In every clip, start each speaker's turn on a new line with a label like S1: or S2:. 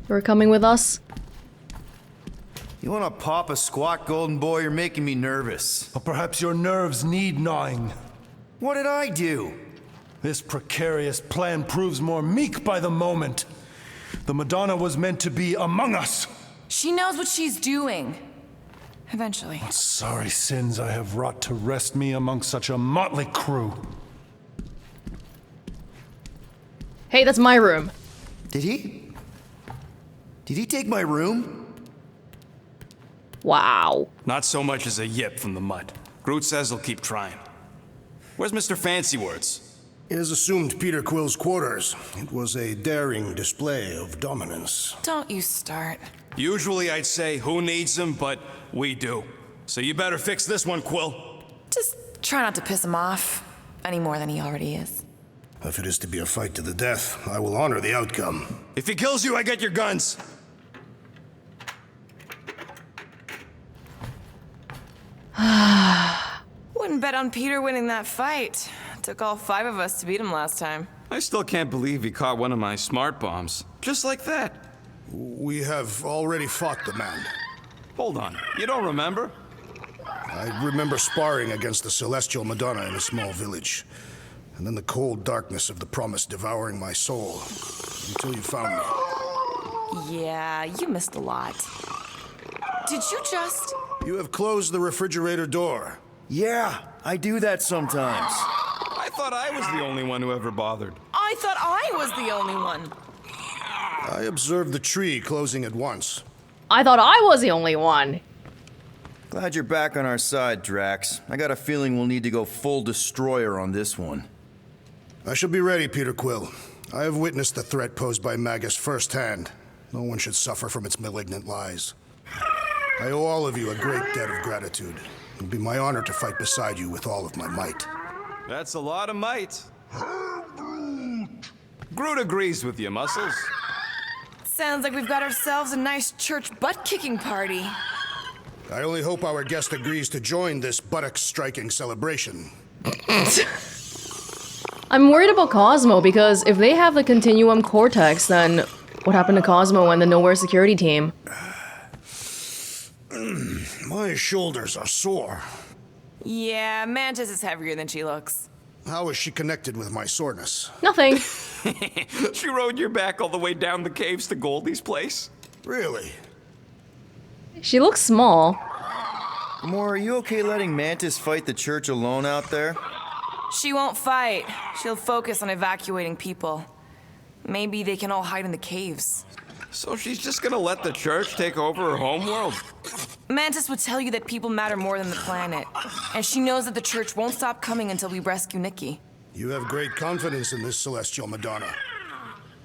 S1: You're coming with us?
S2: You wanna pop a squat, golden boy? You're making me nervous.
S3: Or perhaps your nerves need gnawing.
S2: What did I do?
S3: This precarious plan proves more meek by the moment. The Madonna was meant to be among us.
S4: She knows what she's doing. Eventually.
S3: Sorry sins I have wrought to wrest me among such a motley crew.
S1: Hey, that's my room.
S2: Did he? Did he take my room?
S1: Wow.
S5: Not so much as a yip from the mud. Groot says he'll keep trying. Where's Mr. Fancy Words?
S6: It is assumed Peter Quill's quarters. It was a daring display of dominance.
S4: Don't you start.
S5: Usually I'd say who needs him, but we do. So you better fix this one, Quill.
S4: Just try not to piss him off any more than he already is.
S6: If it is to be a fight to the death, I will honor the outcome.
S5: If he kills you, I get your guns.
S4: Wouldn't bet on Peter winning that fight. Took all 5 of us to beat him last time.
S5: I still can't believe he caught one of my smart bombs. Just like that.
S6: We have already fought the man.
S5: Hold on, you don't remember?
S6: I remember sparring against the Celestial Madonna in a small village. And then the cold darkness of the promise devouring my soul. Until you found me.
S4: Yeah, you missed a lot. Did you just...
S6: You have closed the refrigerator door.
S2: Yeah, I do that sometimes.
S5: I thought I was the only one who ever bothered.
S4: I thought I was the only one.
S6: I observed the tree closing at once.
S1: I thought I was the only one.
S2: Glad you're back on our side, Drax. I got a feeling we'll need to go full destroyer on this one.
S6: I shall be ready, Peter Quill. I have witnessed the threat posed by Magus firsthand. No one should suffer from its malignant lies. I owe all of you a great debt of gratitude. It would be my honor to fight beside you with all of my might.
S5: That's a lot of might. Groot agrees with you, Muscles.
S4: Sounds like we've got ourselves a nice church butt-kicking party.
S6: I only hope our guest agrees to join this buttock-striking celebration.
S1: I'm worried about Cosmo because if they have the Continuum Cortex, then what happened to Cosmo and the Nowhere security team?
S6: My shoulders are sore.
S4: Yeah, Mantis is heavier than she looks.
S6: How is she connected with my soreness?
S1: Nothing.
S5: She rode your back all the way down the caves to Goldie's place?
S6: Really?
S1: She looks small.
S2: Gamora, are you okay letting Mantis fight the church alone out there?
S4: She won't fight. She'll focus on evacuating people. Maybe they can all hide in the caves.
S5: So she's just gonna let the church take over her homeworld?
S4: Mantis would tell you that people matter more than the planet. And she knows that the church won't stop coming until we rescue Nikki.
S6: You have great confidence in this Celestial Madonna.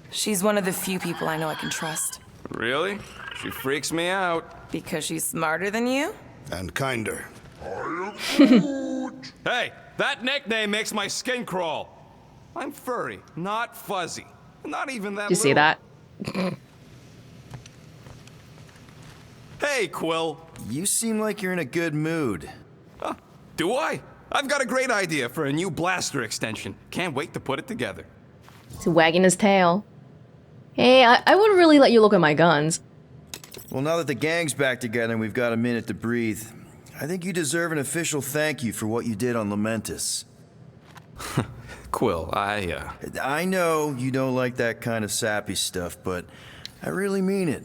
S4: She's one of the few people I know I can trust.
S5: Really? She freaks me out.
S4: Because she's smarter than you?
S6: And kinder.
S5: Hey, that nickname makes my skin crawl. I'm furry, not fuzzy. Not even that
S1: You see that?
S5: Hey, Quill.
S2: You seem like you're in a good mood.
S5: Do I? I've got a great idea for a new blaster extension. Can't wait to put it together.
S1: He's wagging his tail. Hey, I would really let you look at my guns.
S2: Well, now that the gang's back together and we've got a minute to breathe, I think you deserve an official thank you for what you did on Lamentus.
S5: Quill,
S2: I know you don't like that kind of sappy stuff, but I really mean it.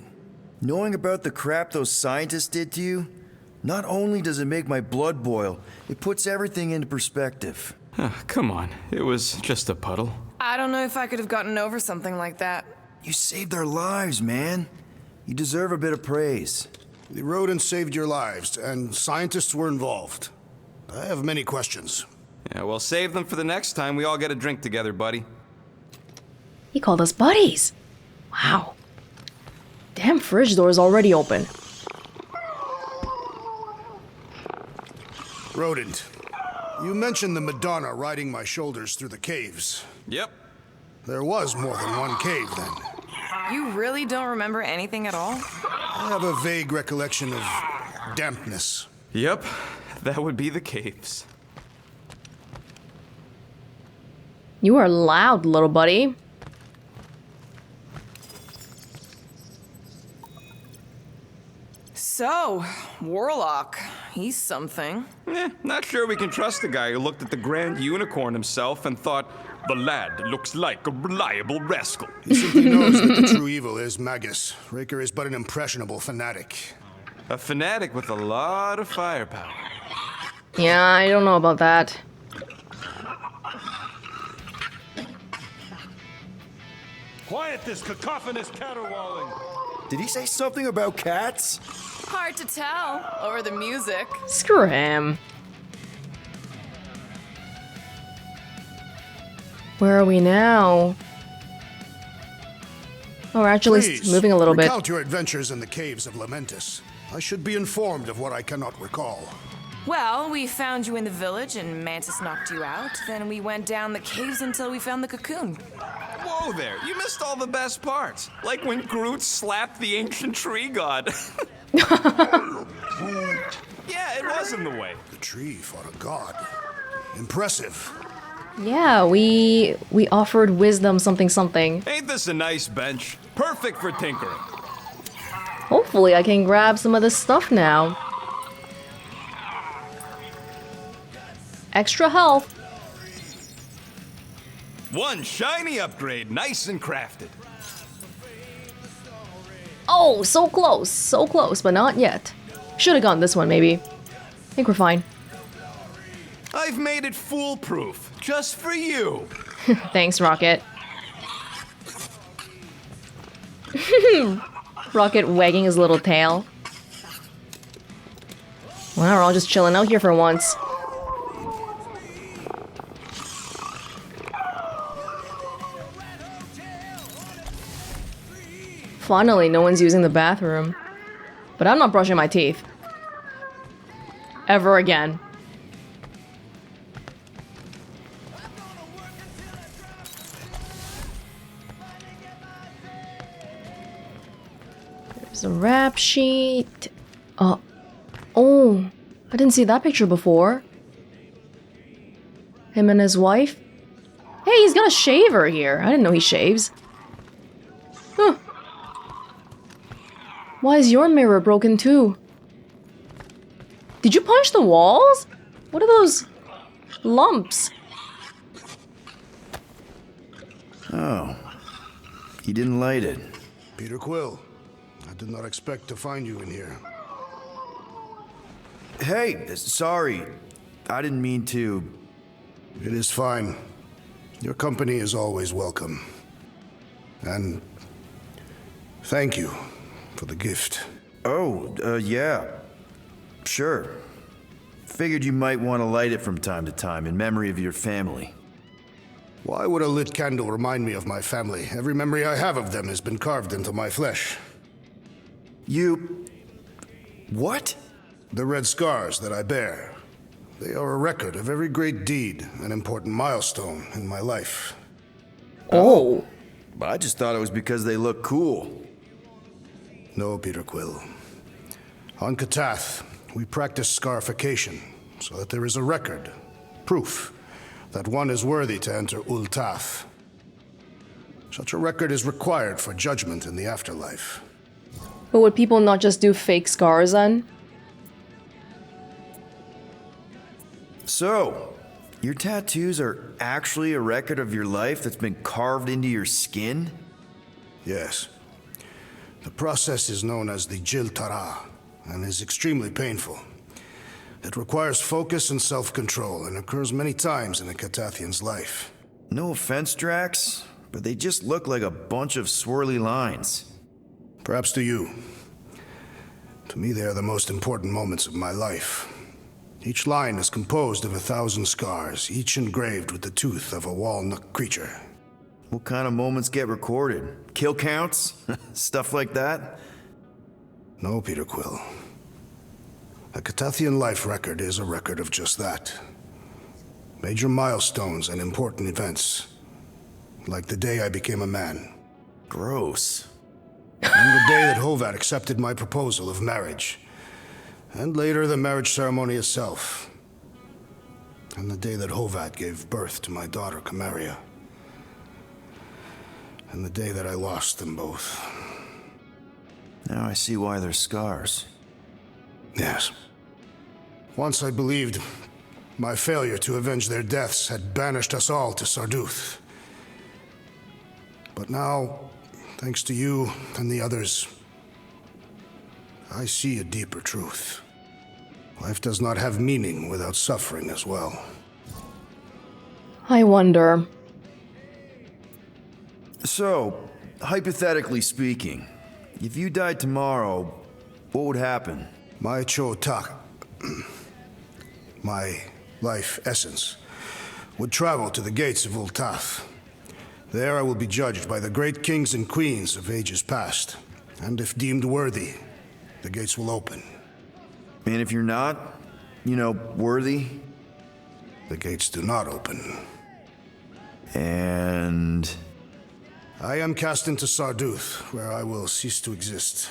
S2: Knowing about the crap those scientists did to you, not only does it make my blood boil, it puts everything into perspective.
S5: Come on, it was just a puddle.
S4: I don't know if I could have gotten over something like that.
S2: You saved our lives, man. You deserve a bit of praise.
S6: The rodents saved your lives, and scientists were involved. I have many questions.
S5: Yeah, well, save them for the next time we all get a drink together, buddy.
S1: He called us buddies. Wow. Damn fridge door is already open.
S6: Rodent, you mentioned the Madonna riding my shoulders through the caves.
S5: Yep.
S6: There was more than one cave, then.
S4: You really don't remember anything at all?
S6: I have a vague recollection of dampness.
S5: Yep, that would be the caves.
S1: You are loud, little buddy.
S4: So, Warlock, he's something.
S5: Not sure we can trust the guy who looked at the Grand Unicorn himself and thought, the lad looks like a reliable rascal.
S6: He simply knows that the true evil is Magus. Raker is but an impressionable fanatic.
S5: A fanatic with a lot of firepower.
S1: Yeah, I don't know about that.
S3: Quiet this cacophonous caterwauling.
S2: Did he say something about cats?
S4: Hard to tell over the music.
S1: Screw him. Where are we now? Oh, we're actually
S6: Please,
S1: moving a little bit.
S6: recount your adventures in the caves of Lamentis. I should be informed of what I cannot recall.
S4: Well, we found you in the village and Mantis knocked you out. Then we went down the caves until we found the cocoon.
S5: Whoa there, you missed all the best parts. Like when Groot slapped the ancient tree god. Yeah, it was in the way.
S6: The tree fought a god. Impressive.
S1: Yeah, we offered wisdom something something.
S5: Ain't this a nice bench? Perfect for tinkering.
S1: Hopefully I can grab some of this stuff now. Extra health.
S5: One shiny upgrade, nice and crafted.
S1: Oh, so close, but not yet. Should have gone this one, maybe. I think we're fine.
S5: I've made it foolproof, just for you.
S1: Thanks, Rocket. Rocket wagging his little tail. Well, we're all just chilling out here for once. Finally, no one's using the bathroom. But I'm not brushing my teeth. Ever again. There's a rap sheet. Oh, I didn't see that picture before. Him and his wife. Hey, he's got a shaver here. I didn't know he shaves. Huh. Why is your mirror broken too? Did you punch the walls? What are those lumps?
S2: Oh. He didn't light it.
S6: Peter Quill, I did not expect to find you in here.
S2: Hey, sorry. I didn't mean to.
S6: It is fine. Your company is always welcome. And thank you for the gift.
S2: Oh, yeah. Sure. Figured you might want to light it from time to time in memory of your family.
S6: Why would a lit candle remind me of my family? Every memory I have of them has been carved into my flesh.
S2: You... What?
S6: The red scars that I bear. They are a record of every great deed, an important milestone in my life.
S1: Oh.
S2: I just thought it was because they look cool.
S6: No, Peter Quill. On Katath, we practice scarification, so that there is a record, proof, that one is worthy to enter Ul'Tath. Such a record is required for judgment in the afterlife.
S1: But would people not just do fake scars then?
S2: So, your tattoos are actually a record of your life that's been carved into your skin?
S6: Yes. The process is known as the Jil Tara, and is extremely painful. It requires focus and self-control, and occurs many times in a Katathian's life.
S2: No offense, Drax, but they just look like a bunch of swirly lines.
S6: Perhaps to you. To me, they are the most important moments of my life. Each line is composed of 1,000 scars, each engraved with the tooth of a walnut creature.
S2: What kind of moments get recorded? Kill counts? Stuff like that?
S6: No, Peter Quill. A Katathian life record is a record of just that. Major milestones and important events. Like the day I became a man.
S2: Gross.
S6: And the day that Hovat accepted my proposal of marriage. And later the marriage ceremony itself. And the day that Hovat gave birth to my daughter, Camaria. And the day that I lost them both.
S2: Now I see why they're scars.
S6: Yes. Once I believed my failure to avenge their deaths had banished us all to Sarduth. But now, thanks to you and the others, I see a deeper truth. Life does not have meaning without suffering as well.
S1: I wonder.
S2: So, hypothetically speaking, if you died tomorrow, what would happen?
S6: My Cho-Tak, my life essence, would travel to the gates of Ultath. There I will be judged by the great kings and queens of ages past. And if deemed worthy, the gates will open.
S2: And if you're not, worthy?
S6: The gates do not open.
S2: And...
S6: I am cast into Sarduth, where I will cease to exist.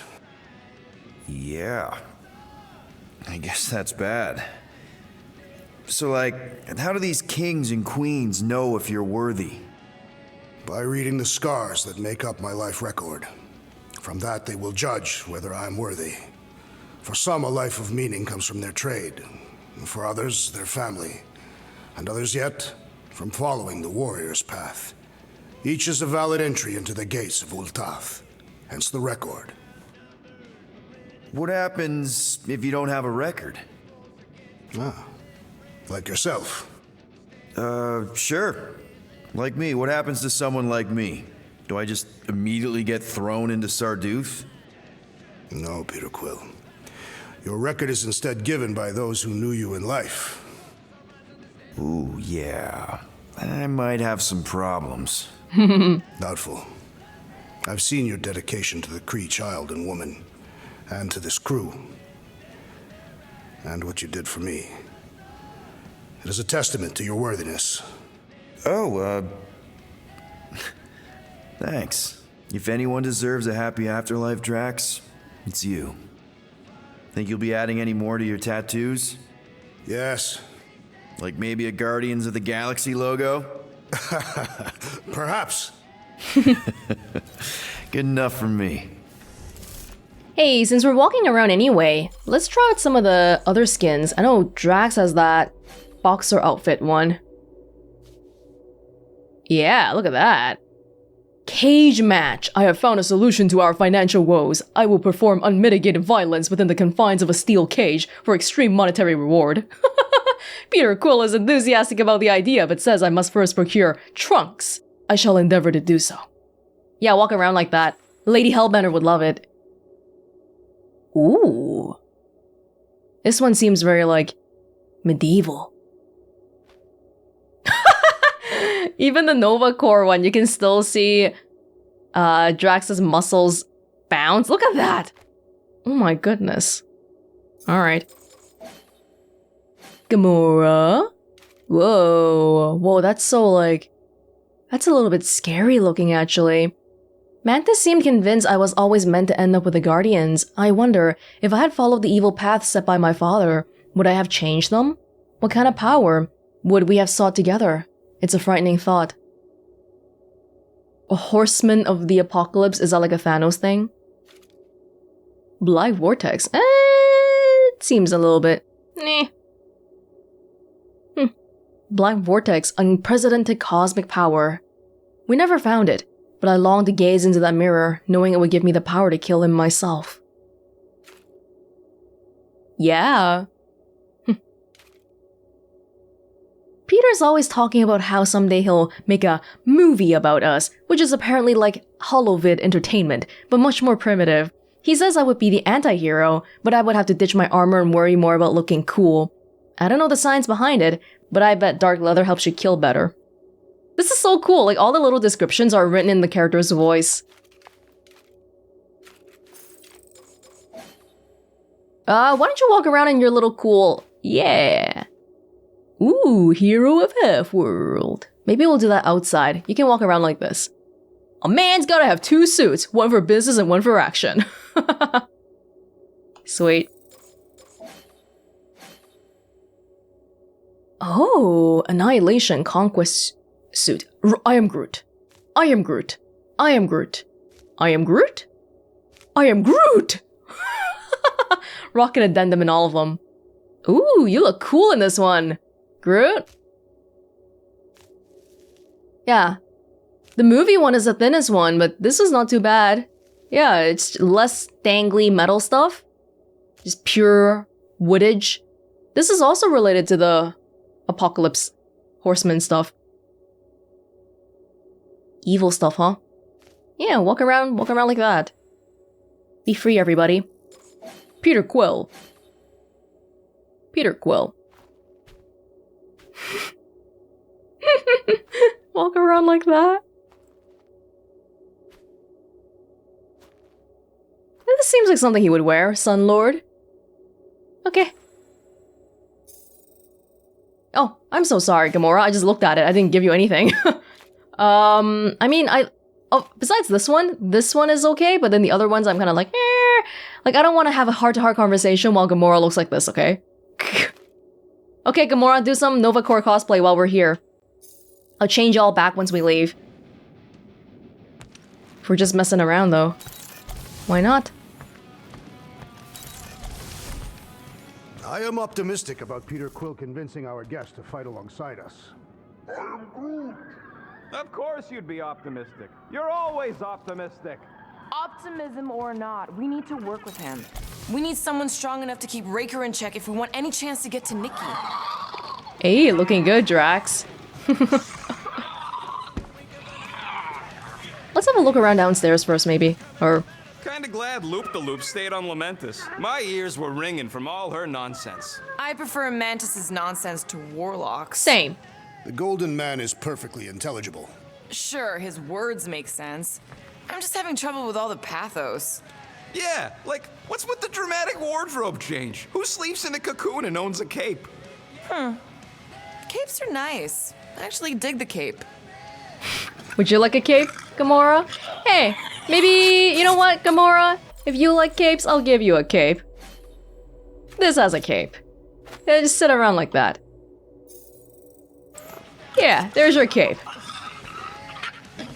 S2: yeah. I guess that's bad. So, how do these kings and queens know if you're worthy?
S6: By reading the scars that make up my life record. From that, they will judge whether I am worthy. For some, a life of meaning comes from their trade. For others, their family. And others yet, from following the warrior's path. Each is a valid entry into the gates of Ultath. Hence the record.
S2: What happens if you don't have a record?
S6: Like yourself.
S2: Sure. Like me. What happens to someone like me? Do I just immediately get thrown into Sarduth?
S6: No, Peter Quill. Your record is instead given by those who knew you in life.
S2: Ooh, yeah. I might have some problems.
S6: Doubtful. I've seen your dedication to the Kree child and woman, and to this crew. And what you did for me. It is a testament to your worthiness.
S2: Oh, thanks. If anyone deserves a happy afterlife, Drax, it's you. Think you'll be adding any more to your tattoos?
S6: Yes.
S2: Like maybe a Guardians of the Galaxy logo?
S6: Perhaps.
S2: Good enough for me.
S1: Hey, since we're walking around anyway, let's try out some of the other skins. I know Drax has that boxer outfit one. Yeah, look at that. Cage match. I have found a solution to our financial woes. I will perform unmitigated violence within the confines of a steel cage for extreme monetary reward. Peter Quill is enthusiastic about the idea, but says I must first procure trunks. I shall endeavor to do so. Yeah, walk around like that. Lady Hellbender would love it. Ooh. This one seems very, medieval. Even the Nova Corps one, you can still see Drax's muscles bounce. Look at that! Oh my goodness. Alright. Gamora. Whoa. Whoa, that's so, that's a little bit scary looking, actually. Mantis seemed convinced I was always meant to end up with the Guardians. I wonder, if I had followed the evil path set by my father, would I have changed them? What kind of power would we have sought together? It's a frightening thought. A horseman of the apocalypse, is that like a Thanos thing? Black Vortex, it seems a little bit, Black Vortex, unprecedented cosmic power. We never found it, but I longed to gaze into that mirror, knowing it would give me the power to kill him myself. Yeah. Peter's always talking about how someday he'll make a movie about us, which is apparently like holovid entertainment, but much more primitive. He says I would be the anti-hero, but I would have to ditch my armor and worry more about looking cool. I don't know the science behind it, but I bet dark leather helps you kill better. This is so cool, all the little descriptions are written in the character's voice. Why don't you walk around in your little cool... Yeah. Ooh, hero of Half-World. Maybe we'll do that outside. You can walk around like this. A man's gotta have two suits, one for business and one for action. Sweet. Oh, Annihilation Conquest suit. I am Groot. I am Groot. I am Groot. I am Groot? I am Groot! Rocket addendum in all of them. Ooh, you look cool in this one. Groot? Yeah. The movie one is the thinnest one, but this is not too bad. Yeah, it's less dangly metal stuff. Just pure woodage. This is also related to the Apocalypse Horseman stuff. Evil stuff, huh? Yeah, walk around like that. Be free, everybody. Peter Quill. Peter Quill. Walk around like that. This seems like something he would wear, Sun Lord. Okay. Oh, I'm so sorry, Gamora. I just looked at it. I didn't give you anything. I mean, besides this one is okay, but then the other ones I'm kind of like, eh. Like, I don't want to have a heart-to-heart conversation while Gamora looks like this, okay? Okay, Gamora, do some Nova Corps cosplay while we're here. I'll change y'all back once we leave. If we're just messing around, though. Why not?
S6: I am optimistic about Peter Quill convincing our guest to fight alongside us.
S5: Of course you'd be optimistic. You're always optimistic.
S4: Optimism or not, we need to work with him. We need someone strong enough to keep Raker in check if we want any chance to get to Nikki.
S1: Hey, looking good, Drax. Let's have a look around downstairs first, maybe. Or...
S5: Kinda glad Loop-the-Loop stayed on Lamentus. My ears were ringing from all her nonsense.
S4: I prefer Mantis's nonsense to Warlock's.
S1: Same.
S6: The Golden Man is perfectly intelligible.
S4: Sure, his words make sense. I'm just having trouble with all the pathos.
S5: Yeah, like, what's with the dramatic wardrobe change? Who sleeps in a cocoon and owns a cape?
S4: Capes are nice. I actually dig the cape.
S1: Would you like a cape, Gamora? Hey, maybe, you know what, Gamora? If you like capes, I'll give you a cape. This has a cape. Yeah, just sit around like that. Yeah, there's your cape.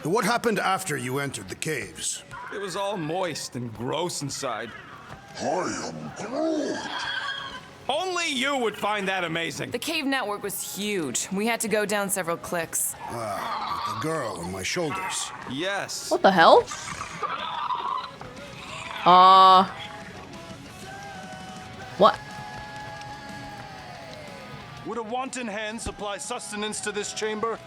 S6: What happened after you entered the caves?
S5: It was all moist and gross inside.
S6: I am Groot.
S5: Only you would find that amazing.
S4: The cave network was huge. We had to go down several clicks.
S6: The girl on my shoulders.
S5: Yes.
S1: What the hell? What?
S3: Would a wanton hand supply sustenance to this chamber?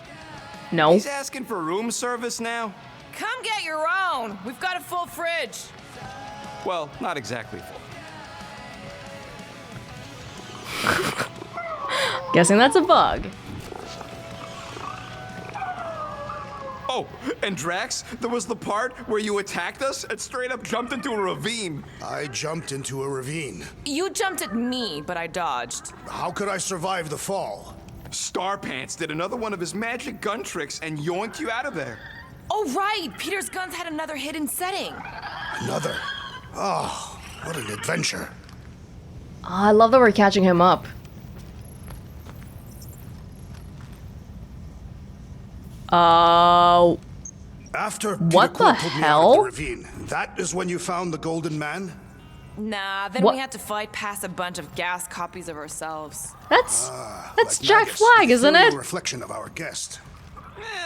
S1: No.
S5: He's asking for room service now?
S4: Come get your own. We've got a full fridge.
S5: Well, not exactly full.
S1: Guessing that's a bug.
S5: Oh, and Drax, there was the part where you attacked us and straight up jumped into a ravine.
S6: I jumped into a ravine.
S4: You jumped at me, but I dodged.
S6: How could I survive the fall?
S5: Starpants did another one of his magic gun tricks and yoinked you out of there.
S4: Oh, right! Peter's guns had another hidden setting.
S6: Another? Oh, what an adventure.
S1: I love that we're catching him up.
S6: After
S1: What
S6: Peter Quill
S1: the
S6: pulled me out of
S1: hell?
S6: the ravine, that is when you found the Golden Man?
S4: Nah, then
S1: What?
S4: we had to fight past a bunch of gas copies of ourselves.
S1: That's
S6: Like
S1: Jack
S6: Magus,
S1: Flag,
S6: the
S1: isn't
S6: ethereal
S1: it?
S6: reflection of our guest.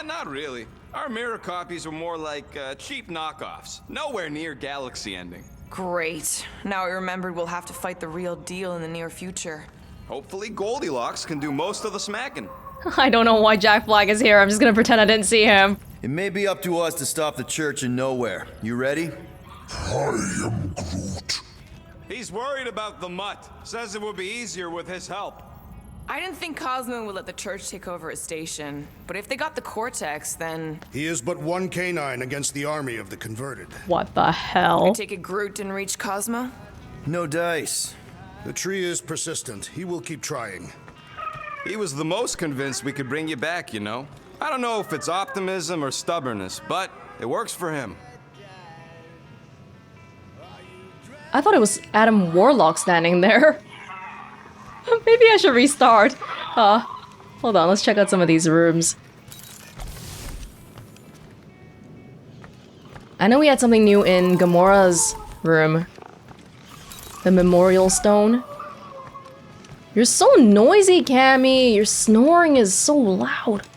S5: Not really. Our mirror copies were more like cheap knockoffs. Nowhere near galaxy ending.
S4: Great. Now I remembered we'll have to fight the real deal in the near future.
S5: Hopefully Goldilocks can do most of the smacking.
S1: I don't know why Jack Flag is here. I'm just gonna pretend I didn't see him.
S2: It may be up to us to stop the church in nowhere. You ready?
S6: I am Groot.
S5: He's worried about the mutt. Says it would be easier with his help.
S4: I didn't think Cosmo would let the church take over his station, but if they got the Cortex, then
S6: He is but one canine against the army of the converted.
S1: What the
S4: I
S1: hell?
S4: take it Groot didn't reach Cosmo?
S2: No dice.
S6: The tree is persistent. He will keep trying.
S5: He was the most convinced we could bring you back, you know. I don't know if it's optimism or stubbornness, but it works for him.
S1: I thought it was Adam Warlock standing there. Maybe I should restart. Hold on, let's check out some of these rooms. I know we had something new in Gamora's room. The memorial stone. You're so noisy, Cammy. Your snoring is so loud.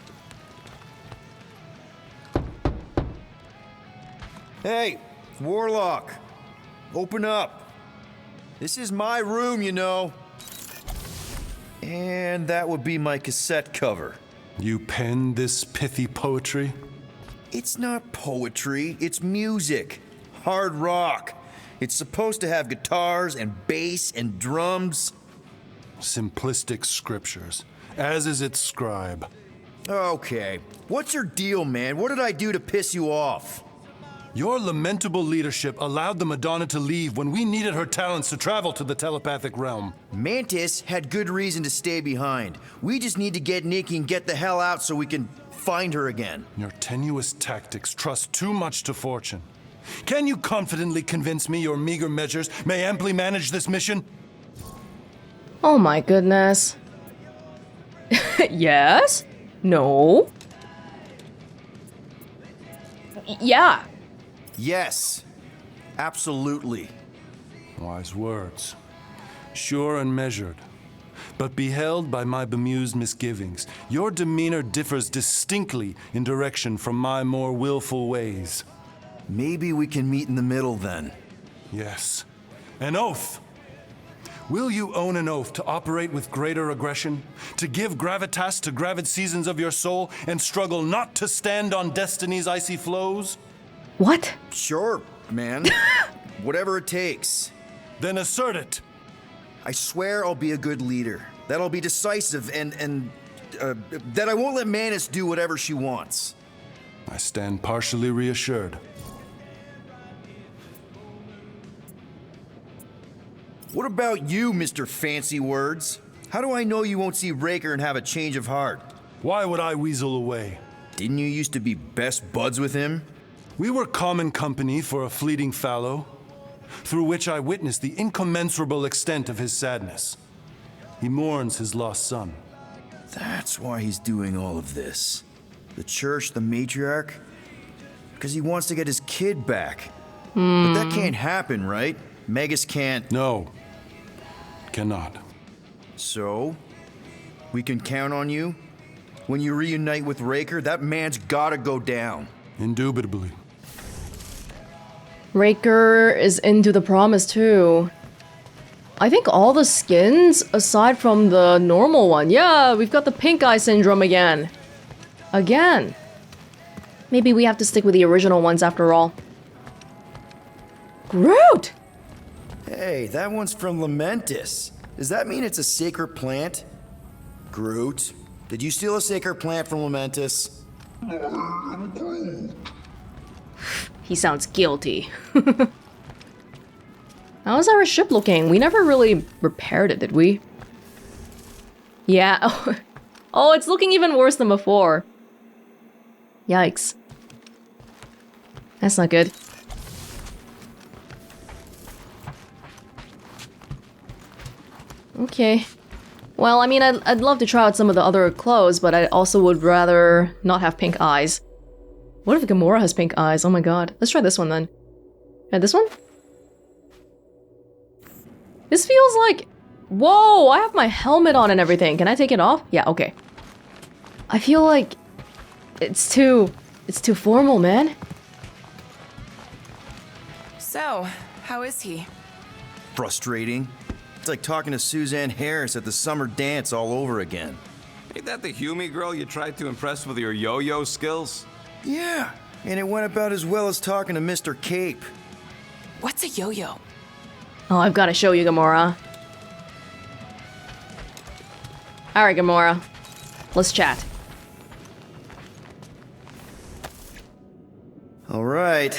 S2: Hey, Warlock. Open up. This is my room, you know. And that would be my cassette cover.
S3: You penned this pithy poetry?
S2: It's not poetry, it's music. Hard rock. It's supposed to have guitars and bass and drums.
S3: Simplistic scriptures, as is its scribe.
S2: Okay. What's your deal, man? What did I do to piss you off?
S3: Your lamentable leadership allowed the Madonna to leave when we needed her talents to travel to the telepathic realm.
S2: Mantis had good reason to stay behind. We just need to get Nikki and get the hell out so we can find her again.
S3: Your tenuous tactics trust too much to fortune. Can you confidently convince me your meager measures may amply manage this mission?
S1: Oh my goodness. Yes? No? Yeah.
S2: Yes. Absolutely.
S3: Wise words. Sure and measured. But beheld by my bemused misgivings, your demeanor differs distinctly in direction from my more willful ways.
S2: Maybe we can meet in the middle then.
S3: Yes. An oath! Will you own an oath to operate with greater aggression, to give gravitas to gravid seasons of your soul, and struggle not to stand on destiny's icy flows?
S1: What?
S2: Sure, man. Whatever it takes.
S3: Then assert it!
S2: I swear I'll be a good leader. That I'll be decisive and that I won't let Mantis do whatever she wants.
S3: I stand partially reassured.
S2: What about you, Mr. Fancy Words? How do I know you won't see Raker and have a change of heart?
S3: Why would I weasel away?
S2: Didn't you used to be best buds with him?
S3: We were common company for a fleeting fallow, through which I witnessed the incommensurable extent of his sadness. He mourns his lost son.
S2: That's why he's doing all of this. The church, the matriarch? Because he wants to get his kid back. But that can't happen, right? Megas can't.
S3: No, cannot.
S2: So? We can count on you? When you reunite with Raker, that man's gotta go down.
S3: Indubitably.
S1: Raker is into the promise too. I think all the skins, aside from the normal one. Yeah, we've got the pink eye syndrome again. Again. Maybe we have to stick with the original ones after all. Groot!
S2: Hey, that one's from Lamentis. Does that mean it's a sacred plant? Groot, did you steal a sacred plant from Lamentis?
S1: He sounds guilty. How's our ship looking? We never really repaired it, did we? Yeah. Oh, it's looking even worse than before. Yikes. That's not good. Okay. Well, I mean, I'd love to try out some of the other clothes, but I also would rather not have pink eyes. What if Gamora has pink eyes? Oh my god. Let's try this one then. Yeah, this one? This feels like... Whoa, I have my helmet on and everything. Can I take it off? Yeah, okay. I feel like... It's too formal, man.
S4: So, how is he?
S2: Frustrating. It's like talking to Suzanne Harris at the summer dance all over again.
S5: Ain't that the Hume girl you tried to impress with your yo-yo skills?
S2: Yeah, and it went about as well as talking to Mr. Cape.
S4: What's a yo-yo?
S1: Oh, I've got to show you, Gamora. Alright, Gamora. Let's chat.
S2: All right.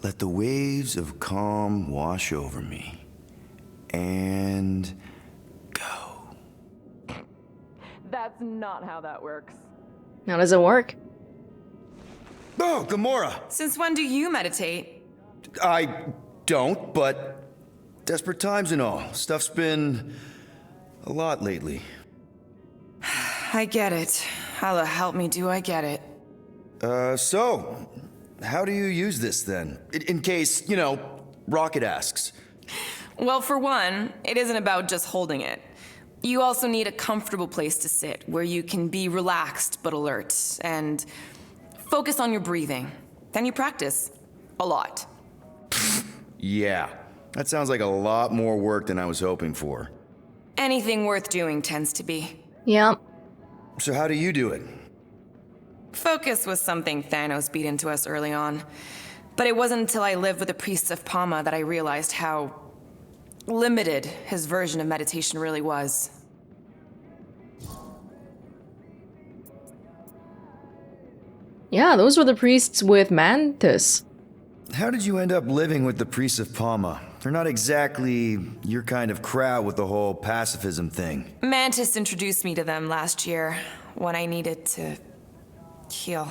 S2: Let the waves of calm wash over me. And go.
S4: That's not how that works.
S1: How does it work?
S2: Oh, Gamora!
S4: Since when do you meditate?
S2: I don't, but desperate times and all. Stuff's been a lot lately.
S4: I get it. Allah help me, do I get it?
S2: So, how do you use this then? In case, you know, Rocket asks.
S4: Well, for one, it isn't about just holding it. You also need a comfortable place to sit where you can be relaxed but alert and focus on your breathing. Then you practice. A lot.
S2: Yeah, that sounds like a lot more work than I was hoping for.
S4: Anything worth doing tends to be.
S1: Yeah.
S2: So how do you do it?
S4: Focus was something Thanos beat into us early on. But it wasn't until I lived with the priests of Palma that I realized how limited his version of meditation really was.
S1: Yeah, those were the priests with Mantis.
S2: How did you end up living with the priests of Palma? They're not exactly your kind of crowd with the whole pacifism thing.
S4: Mantis introduced me to them last year when I needed to heal.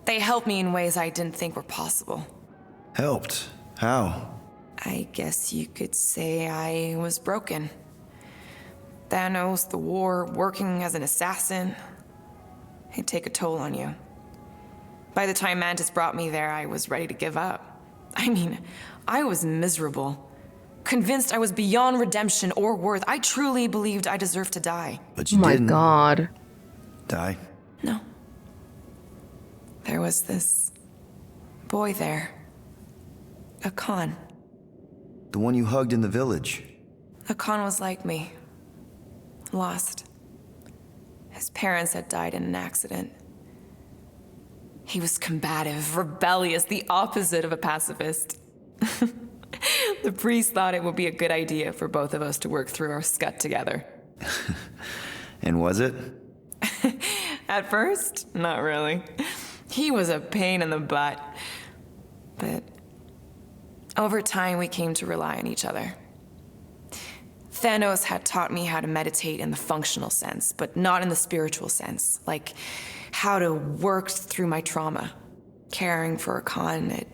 S4: They helped me in ways I didn't think were possible.
S2: Helped? How?
S4: I guess you could say I was broken. Thanos, the war, working as an assassin, it'd take a toll on you. By the time Mantis brought me there, I was ready to give up. I mean, I was miserable. Convinced I was beyond redemption or worth. I truly believed I deserved to die.
S2: But
S1: Oh
S2: you
S1: my
S2: didn't
S1: god.
S2: die?
S4: No. There was this boy there. A con.
S2: The one you hugged in the village?
S4: A con was like me. Lost. His parents had died in an accident. He was combative, rebellious, the opposite of a pacifist. The priest thought it would be a good idea for both of us to work through our scut together.
S2: And was it?
S4: At first, not really. He was a pain in the butt. But over time, we came to rely on each other. Thanos had taught me how to meditate in the functional sense, but not in the spiritual sense. Like how to work through my trauma, caring for a con.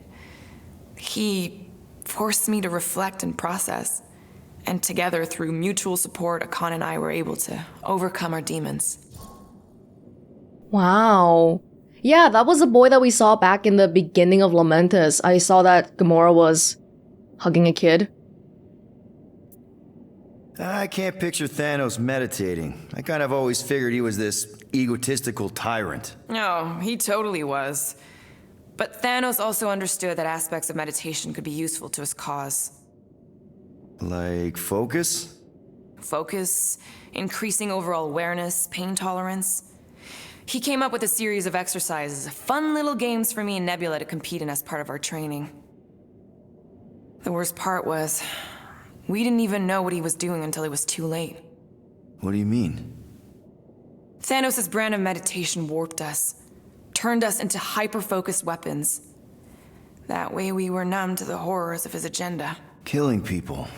S4: He forced me to reflect and process. And together, through mutual support, Akon and I were able to overcome our demons.
S1: Wow. Yeah, that was the boy that we saw back in the beginning of Lamentus. I saw that Gamora was hugging a kid.
S2: I can't picture Thanos meditating. I kind of always figured he was this egotistical tyrant.
S4: Oh, he totally was. But Thanos also understood that aspects of meditation could be useful to his cause.
S2: Like focus?
S4: Focus, increasing overall awareness, pain tolerance. He came up with a series of exercises, fun little games for me and Nebula to compete in as part of our training. The worst part was, we didn't even know what he was doing until it was too late.
S2: What do you mean?
S4: Thanos' brand of meditation warped us, turned us into hyper-focused weapons. That way we were numb to the horrors of his agenda.
S2: Killing people.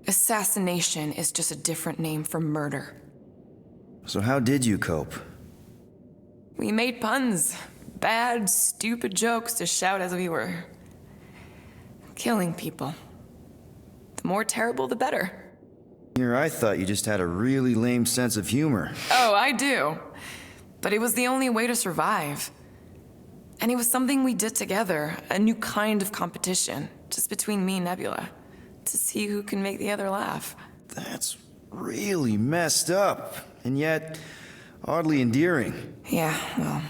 S4: Assassination is just a different name for murder.
S2: So how did you cope?
S4: We made puns, bad, stupid jokes to shout as we were killing people. The more terrible, the better.
S2: Here I thought you just had a really lame sense of humor.
S4: Oh, I do. But it was the only way to survive. And it was something we did together, a new kind of competition, just between me and Nebula, to see who can make the other laugh.
S2: That's really messed up, and yet oddly endearing.
S4: Yeah, well,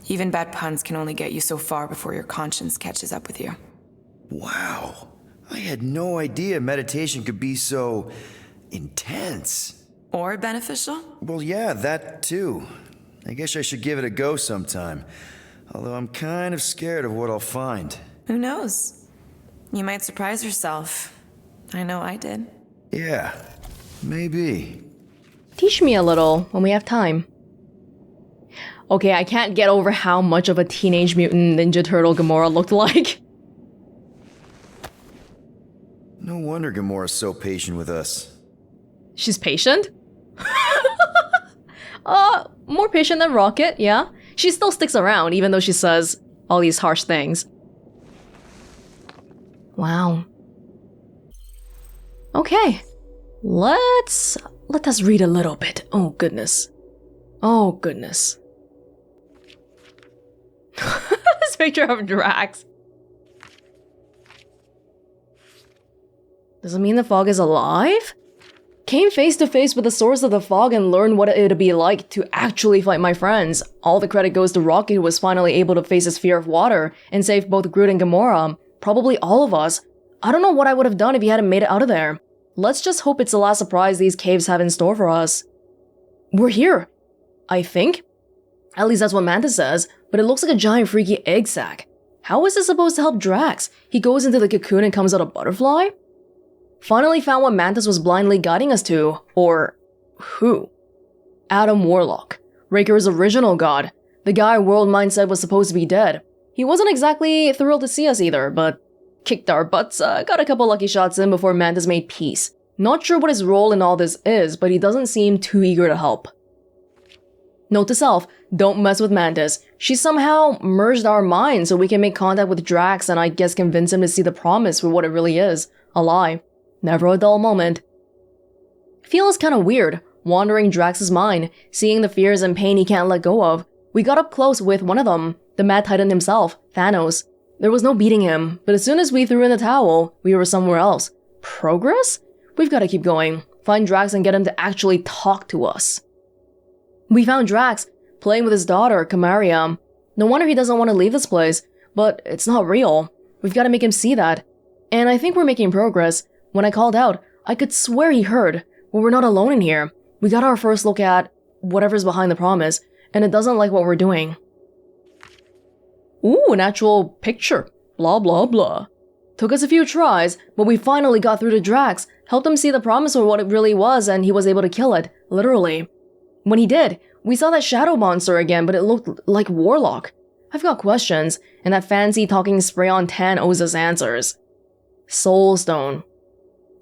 S4: even bad puns can only get you so far before your conscience catches up with you.
S2: Wow. I had no idea meditation could be so intense.
S4: Or beneficial?
S2: Well, yeah, that too. I guess I should give it a go sometime. Although I'm kind of scared of what I'll find.
S4: Who knows? You might surprise yourself. I know I did.
S2: Yeah, maybe.
S1: Teach me a little when we have time. Okay, I can't get over how much of a Teenage Mutant Ninja Turtle Gamora looked like.
S2: No wonder Gamora's so patient with us.
S1: She's patient? More patient than Rocket, yeah. She still sticks around, even though she says all these harsh things. Wow. Okay. Let us read a little bit. Oh, goodness. Oh, goodness. This picture of Drax. Does it mean the fog is alive? Came face to face with the source of the fog and learned what it'd be like to actually fight my friends. All the credit goes to Rocky, who was finally able to face his fear of water and save both Groot and Gamora. Probably all of us. I don't know what I would have done if he hadn't made it out of there. Let's just hope it's the last surprise these caves have in store for us. We're here, I think. At least that's what Mantis says, but it looks like a giant freaky egg sac. How is this supposed to help Drax? He goes into the cocoon and comes out a butterfly? Finally found what Mantis was blindly guiding us to. Or who? Adam Warlock, Raker's original god. The guy World Mind said was supposed to be dead. He wasn't exactly thrilled to see us either, but kicked our butts, got a couple lucky shots in before Mantis made peace. Not sure what his role in all this is, but he doesn't seem too eager to help. Note to self, don't mess with Mantis. She somehow merged our minds so we can make contact with Drax and I guess convince him to see the promise for what it really is. A lie. Never a dull moment. Feels kinda weird, wandering Drax's mind, seeing the fears and pain he can't let go of. We got up close with one of them, the Mad Titan himself, Thanos. There was no beating him, but as soon as we threw in the towel, we were somewhere else. Progress? We've gotta keep going. Find Drax and get him to actually talk to us. We found Drax, playing with his daughter, Camaria. No wonder he doesn't want to leave this place, but it's not real. We've gotta make him see that. And I think we're making progress. When I called out, I could swear he heard. Well, we're not alone in here. We got our first look at whatever's behind the promise, and it doesn't like what we're doing. Ooh, an actual picture. Blah, blah, blah. Took us a few tries, but we finally got through to Drax, helped him see the promise for what it really was, and he was able to kill it, literally. When he did, we saw that shadow monster again, but it looked like Warlock. I've got questions, and that fancy talking spray-on tan owes us answers. Soulstone.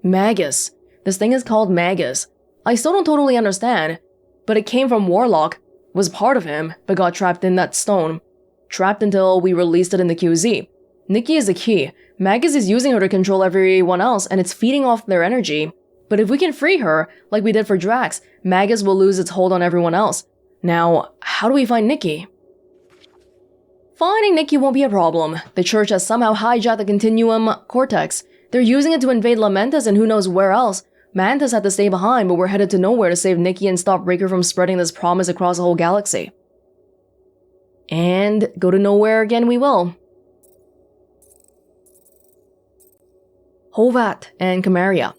S1: Magus. This thing is called Magus. I still don't totally understand, but it came from Warlock, was part of him, but got trapped in that stone. Trapped until we released it in the QZ. Nikki is the key. Magus is using her to control everyone else, and it's feeding off their energy. But if we can free her, like we did for Drax, Magus will lose its hold on everyone else. Now, how do we find Nikki? Finding Nikki won't be a problem. The church has somehow hijacked the Continuum Cortex. They're using it to invade Lamentus and who knows where else. Mantis had to stay behind, but we're headed to nowhere to save Nikki and stop Raker from spreading this promise across the whole galaxy. And go to nowhere again we will. Hovat and Camaria.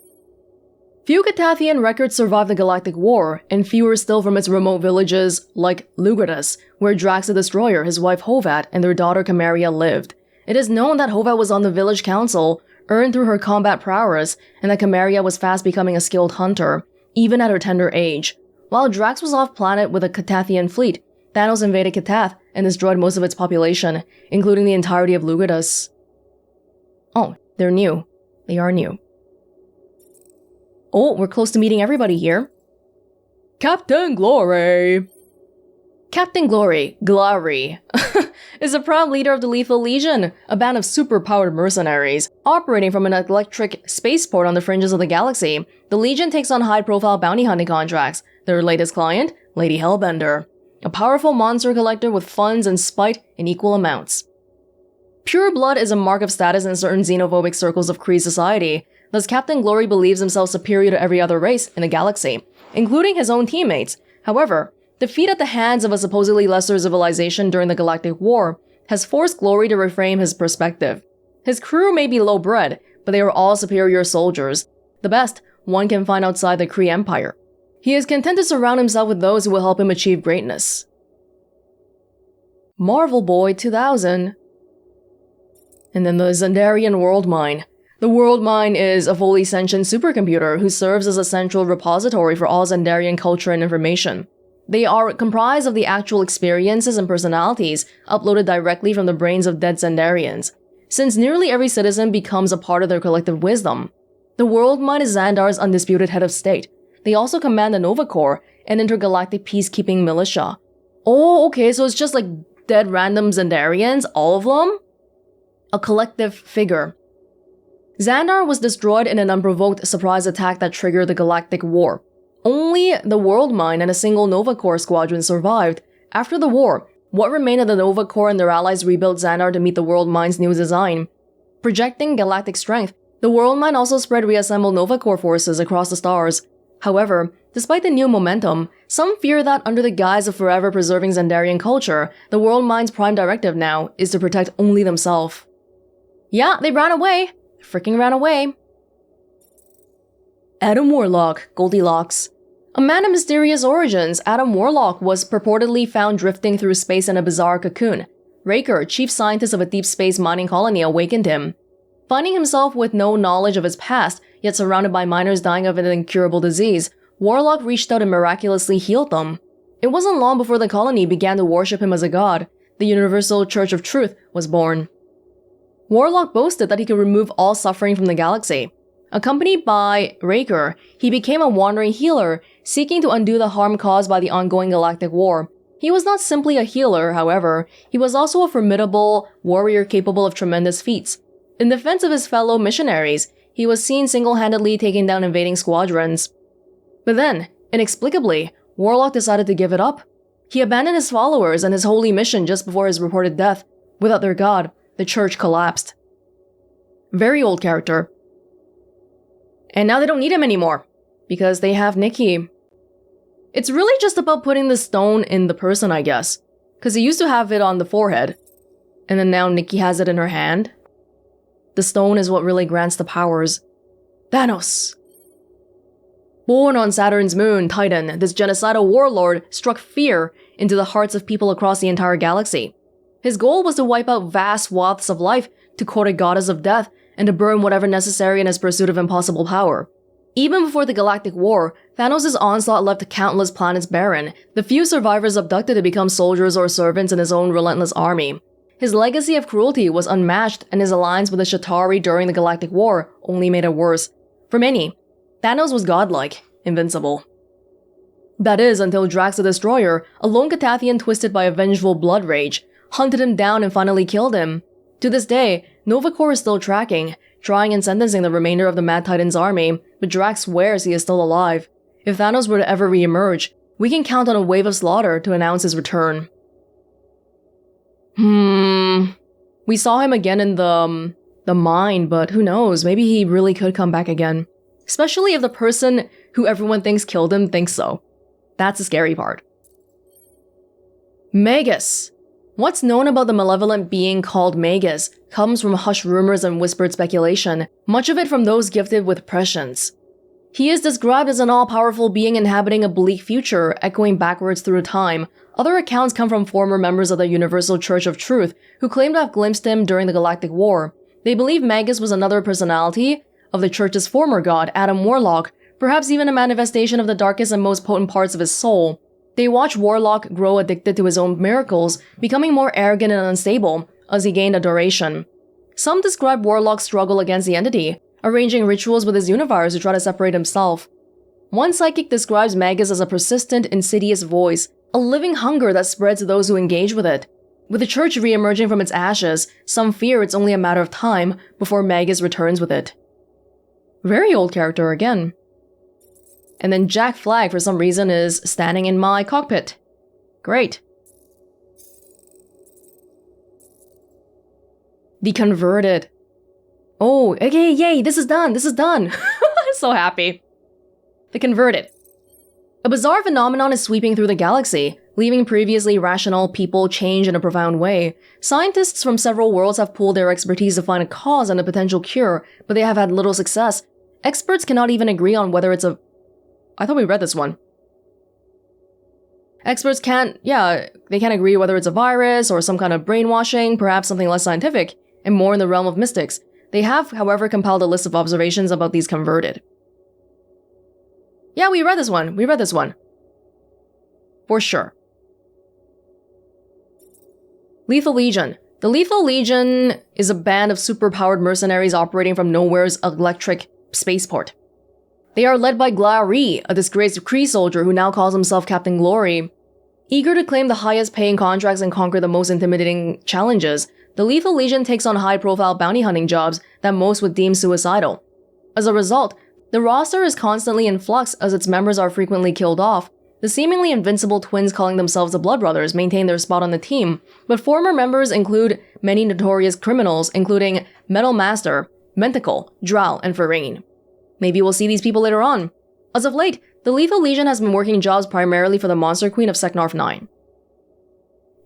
S1: Few Catathian records survive the Galactic War, and fewer still from its remote villages like Lugratus, where Drax the Destroyer, his wife Hovat, and their daughter Camaria lived. It is known that Hovat was on the village council, earned through her combat prowess, and that Camaria was fast becoming a skilled hunter, even at her tender age. While Drax was off-planet with a Catathian fleet, Thanos invaded Catath and destroyed most of its population, including the entirety of Lugratus. Oh, they're new. They are new. Oh, we're close to meeting everybody here. Captain Glory! Captain Glory, Glory, is a proud leader of the Lethal Legion, a band of super-powered mercenaries. Operating from an electric spaceport on the fringes of the galaxy, the Legion takes on high-profile bounty hunting contracts. Their latest client, Lady Hellbender, a powerful monster collector with funds and spite in equal amounts. Pure blood is a mark of status in certain xenophobic circles of Kree society. Thus, Captain Glory believes himself superior to every other race in the galaxy, including his own teammates. However, defeat at the hands of a supposedly lesser civilization during the Galactic War has forced Glory to reframe his perspective. His crew may be low-bred, but they are all superior soldiers, the best one can find outside the Kree Empire. He is content to surround himself with those who will help him achieve greatness. Marvel Boy 2000. And then the Xandarian World Mine. The World Mine is a fully sentient supercomputer who serves as a central repository for all Xandarian culture and information. They are comprised of the actual experiences and personalities uploaded directly from the brains of dead Xandarians, since nearly every citizen becomes a part of their collective wisdom. The World Mine is Xandar's undisputed head of state. They also command the Nova Corps, an intergalactic peacekeeping militia. Oh, okay, so it's just like dead random Xandarians, all of them? A collective figure. Xandar was destroyed in an unprovoked surprise attack that triggered the Galactic War. Only the World Mine and a single Nova Corps squadron survived. After the war, what remained of the Nova Corps and their allies rebuilt Xandar to meet the World Mine's new design. Projecting galactic strength, The World Mind also spread reassembled Nova Corps forces across the stars. However, despite the new momentum, some fear that under the guise of forever preserving Xandarian culture, the World Mind's prime directive now is to protect only themselves. Yeah, they ran away. Freaking ran away. Adam Warlock, Goldilocks. A man of mysterious origins, Adam Warlock was purportedly found drifting through space in a bizarre cocoon. Raker, chief scientist of a deep space mining colony, awakened him. Finding himself with no knowledge of his past, yet surrounded by miners dying of an incurable disease, Warlock reached out and miraculously healed them. It wasn't long before the colony began to worship him as a god. The Universal Church of Truth was born. Warlock boasted that he could remove all suffering from the galaxy. Accompanied by Raker, he became a wandering healer, seeking to undo the harm caused by the ongoing Galactic War. He was not simply a healer, however, he was also a formidable warrior capable of tremendous feats. In defense of his fellow missionaries, he was seen single-handedly taking down invading squadrons. But then, inexplicably, Warlock decided to give it up. He abandoned his followers and his holy mission just before his reported death. Without their god, the church collapsed. Very old character. And now they don't need him anymore, because they have Nikki. It's really just about putting the stone in the person, I guess. Because he used to have it on the forehead, and then now Nikki has it in her hand. The stone is what really grants the powers. Thanos! Born on Saturn's moon, Titan, this genocidal warlord struck fear into the hearts of people across the entire galaxy. His goal was to wipe out vast swaths of life, to court a goddess of death, and to burn whatever necessary in his pursuit of impossible power. Even before the Galactic War, Thanos' onslaught left countless planets barren, the few survivors abducted to become soldiers or servants in his own relentless army. His legacy of cruelty was unmatched, and his alliance with the Shatari during the Galactic War only made it worse. For many, Thanos was godlike, invincible. That is, until Drax the Destroyer, a lone Catathian twisted by a vengeful blood rage, hunted him down and finally killed him. To this day, Nova Corps is still tracking, trying and sentencing the remainder of the Mad Titan's army, but Drax swears he is still alive. If Thanos were to ever re-emerge, we can count on a wave of slaughter to announce his return. We saw him again in the mine, but who knows, maybe he really could come back again. Especially if the person who everyone thinks killed him thinks so. That's the scary part. Magus. What's known about the malevolent being called Magus comes from hushed rumors and whispered speculation, much of it from those gifted with prescience. He is described as an all-powerful being inhabiting a bleak future, echoing backwards through time. Other accounts come from former members of the Universal Church of Truth, who claim to have glimpsed him during the Galactic War. They believe Magus was another personality of the Church's former god, Adam Warlock, perhaps even a manifestation of the darkest and most potent parts of his soul. They watch Warlock grow addicted to his own miracles, becoming more arrogant and unstable as he gained adoration. Some describe Warlock's struggle against the entity, arranging rituals with his univirus to try to separate himself. One psychic describes Magus as a persistent, insidious voice, a living hunger that spreads to those who engage with it. With the church re-emerging from its ashes, some fear it's only a matter of time before Magus returns with it. Very old character again. And then Jack Flag, for some reason, is standing in my cockpit. Great. The Converted. Oh, okay, yay, this is done. I'm so happy. The Converted. A bizarre phenomenon is sweeping through the galaxy, leaving previously rational people change in a profound way. Scientists from several worlds have pooled their expertise to find a cause and a potential cure, but they have had little success. Experts cannot even agree on whether it's a... I thought we read this one. Experts can't agree whether it's a virus or some kind of brainwashing, perhaps something less scientific, and more in the realm of mystics. They have, however, compiled a list of observations about these converted. Yeah, we read this one. For sure. Lethal Legion. The Lethal Legion is a band of superpowered mercenaries operating from Nowhere's electric spaceport. They are led by Glary, a disgraced Kree soldier who now calls himself Captain Glory. Eager to claim the highest paying contracts and conquer the most intimidating challenges, the Lethal Legion takes on high-profile bounty hunting jobs that most would deem suicidal. As a result, the roster is constantly in flux as its members are frequently killed off. The seemingly invincible twins calling themselves the Blood Brothers maintain their spot on the team, but former members include many notorious criminals, including Metal Master, Mentacle, Drow, and Farine. Maybe we'll see these people later on. As of late, the Lethal Legion has been working jobs primarily for the Monster Queen of Seknarf 9.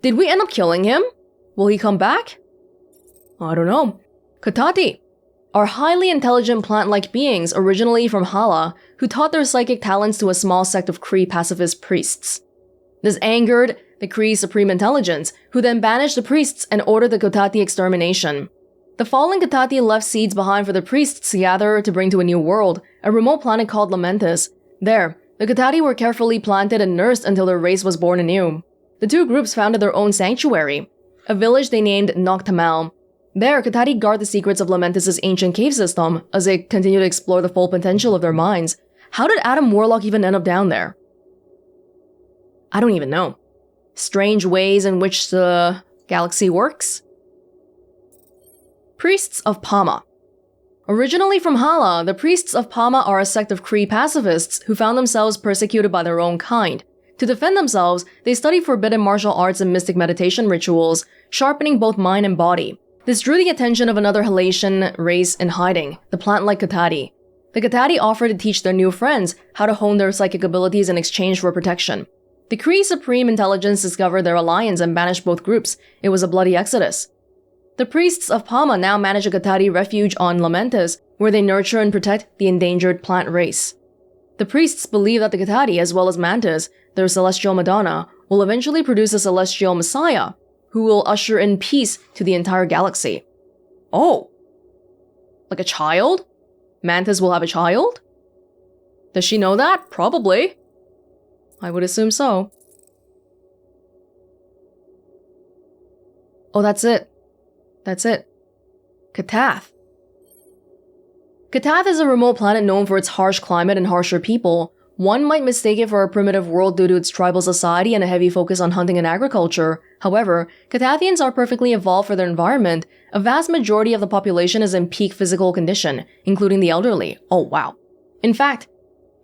S1: Did we end up killing him? Will he come back? I don't know. Katati are highly intelligent plant-like beings originally from Hala who taught their psychic talents to a small sect of Kree pacifist priests. This angered the Kree Supreme Intelligence, who then banished the priests and ordered the Katati extermination. The fallen Katati left seeds behind for the priests to gather to bring to a new world, a remote planet called Lamentis. There, the Katati were carefully planted and nursed until their race was born anew. The two groups founded their own sanctuary, a village they named Noctamal. There, Katati guard the secrets of Lamentis' ancient cave system as they continue to explore the full potential of their minds. How did Adam Warlock even end up down there? I don't even know. Strange ways in which the galaxy works? Priests of Pama. Originally from Hala, the Priests of Pama are a sect of Kree pacifists who found themselves persecuted by their own kind. To defend themselves, they study forbidden martial arts and mystic meditation rituals, sharpening both mind and body. This drew the attention of another Halatian race in hiding, the plant-like Katati. The Katati offered to teach their new friends how to hone their psychic abilities in exchange for protection. The Kree Supreme Intelligence discovered their alliance and banished both groups. It was a bloody exodus. The Priests of Pama now manage a Katati refuge on Lamentis, where they nurture and protect the endangered plant race. The priests believe that the Katati, as well as Mantis, their celestial Madonna, will eventually produce a celestial Messiah, who will usher in peace to the entire galaxy. Oh. Like a child? Mantis will have a child? Does she know that? Probably. I would assume so. Oh, that's it. That's it. Katath. Katath is a remote planet known for its harsh climate and harsher people. One might mistake it for a primitive world due to its tribal society and a heavy focus on hunting and agriculture. However, Katathians are perfectly evolved for their environment. A vast majority of the population is in peak physical condition, including the elderly. Oh wow. In fact,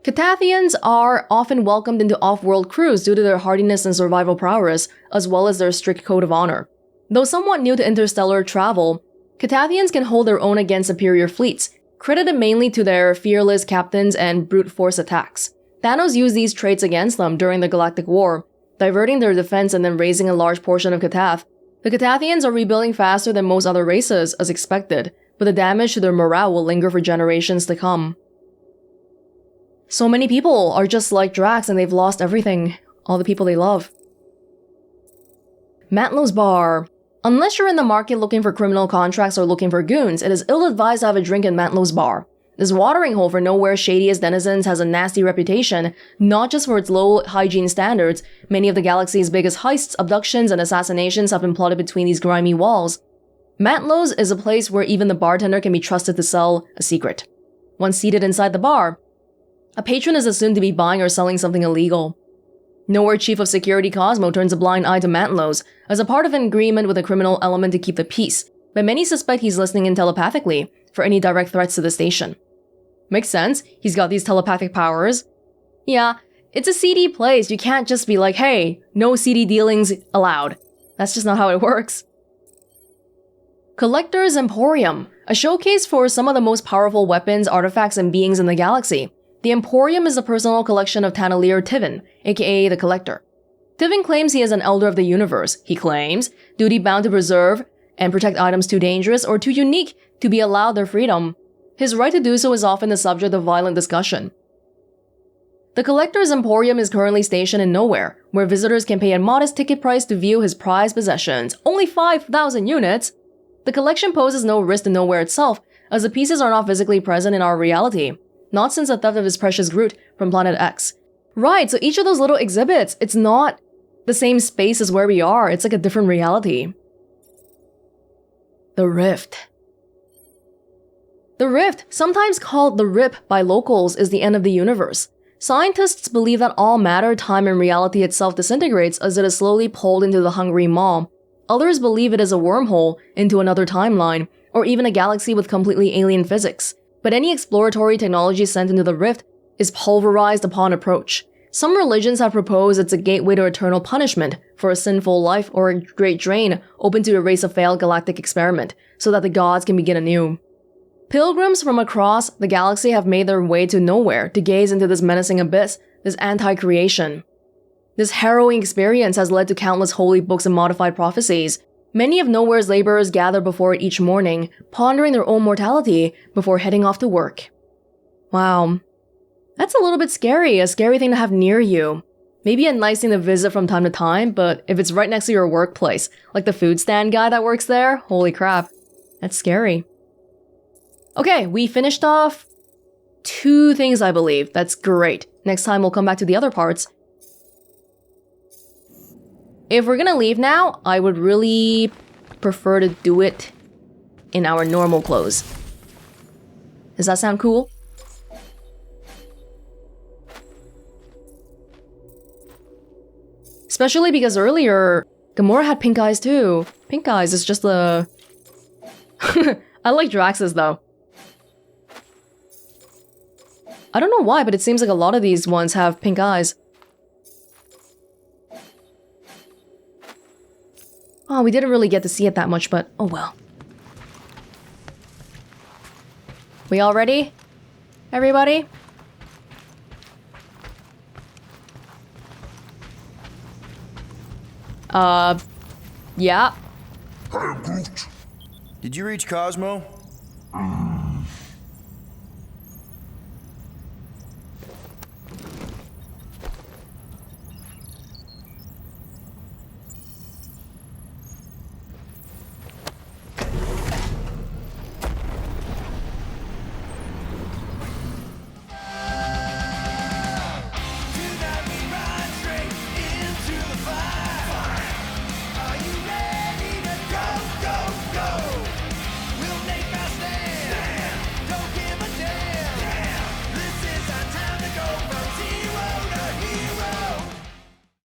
S1: Katathians are often welcomed into off-world crews due to their hardiness and survival prowess, as well as their strict code of honor. Though somewhat new to interstellar travel, Katathians can hold their own against superior fleets, credited mainly to their fearless captains and brute force attacks. Thanos used these traits against them during the Galactic War, diverting their defense and then raising a large portion of Katath. The Katathians are rebuilding faster than most other races, as expected, but the damage to their morale will linger for generations to come. So many people are just like Drax and they've lost everything, all the people they love. Matlow's Bar. Unless you're in the market looking for criminal contracts or looking for goons, it is ill-advised to have a drink in Matlow's Bar. This watering hole for nowhere's shadiest denizens has a nasty reputation, not just for its low hygiene standards. Many of the galaxy's biggest heists, abductions, and assassinations have been plotted between these grimy walls. Matlow's is a place where even the bartender can be trusted to sell a secret. Once seated inside the bar, a patron is assumed to be buying or selling something illegal. Nowhere Chief of Security Cosmo turns a blind eye to Matlow's as a part of an agreement with a criminal element to keep the peace, but many suspect he's listening in telepathically for any direct threats to the station. Makes sense, he's got these telepathic powers. Yeah, it's a seedy place, you can't just be like, hey, no seedy dealings allowed. That's just not how it works. Collector's Emporium, a showcase for some of the most powerful weapons, artifacts, and beings in the galaxy. The Emporium is a personal collection of Tanalier Tivin, aka the Collector. Tivin claims he is an elder of the universe. He claims, duty-bound to preserve and protect items too dangerous or too unique to be allowed their freedom. His right to do so is often the subject of violent discussion. The Collector's Emporium is currently stationed in Nowhere, where visitors can pay a modest ticket price to view his prized possessions. Only 5,000 units! The collection poses no risk to Nowhere itself, as the pieces are not physically present in our reality. Not since the theft of his precious Groot from Planet X. Right, so each of those little exhibits, it's not the same space as where we are, it's like a different reality. The Rift. The Rift, sometimes called the Rip by locals, is the end of the universe. Scientists believe that all matter, time, and reality itself disintegrates as it is slowly pulled into the hungry maw. Others believe it is a wormhole into another timeline, or even a galaxy with completely alien physics. But any exploratory technology sent into the Rift is pulverized upon approach. Some religions have proposed it's a gateway to eternal punishment for a sinful life or a great drain open to erase a failed galactic experiment so that the gods can begin anew. Pilgrims from across the galaxy have made their way to nowhere to gaze into this menacing abyss, this anti-creation. This harrowing experience has led to countless holy books and modified prophecies. Many of Nowhere's laborers gather before it each morning, pondering their own mortality before heading off to work. Wow. That's a little bit scary, a scary thing to have near you. Maybe a nice thing to visit from time to time, but if it's right next to your workplace, like the food stand guy that works there, holy crap, that's scary. Okay, we finished off 2 things, I believe. That's great. Next time we'll come back to the other parts. If we're gonna leave now, I would really prefer to do it in our normal clothes. Does that sound cool? Especially because earlier, Gamora had pink eyes too. Pink eyes is just a... I like Drax's though. I don't know why, but it seems like a lot of these ones have pink eyes. Oh, we didn't really get to see it that much, but oh well. We all ready? Everybody? Yeah.
S2: Did you reach Cosmo?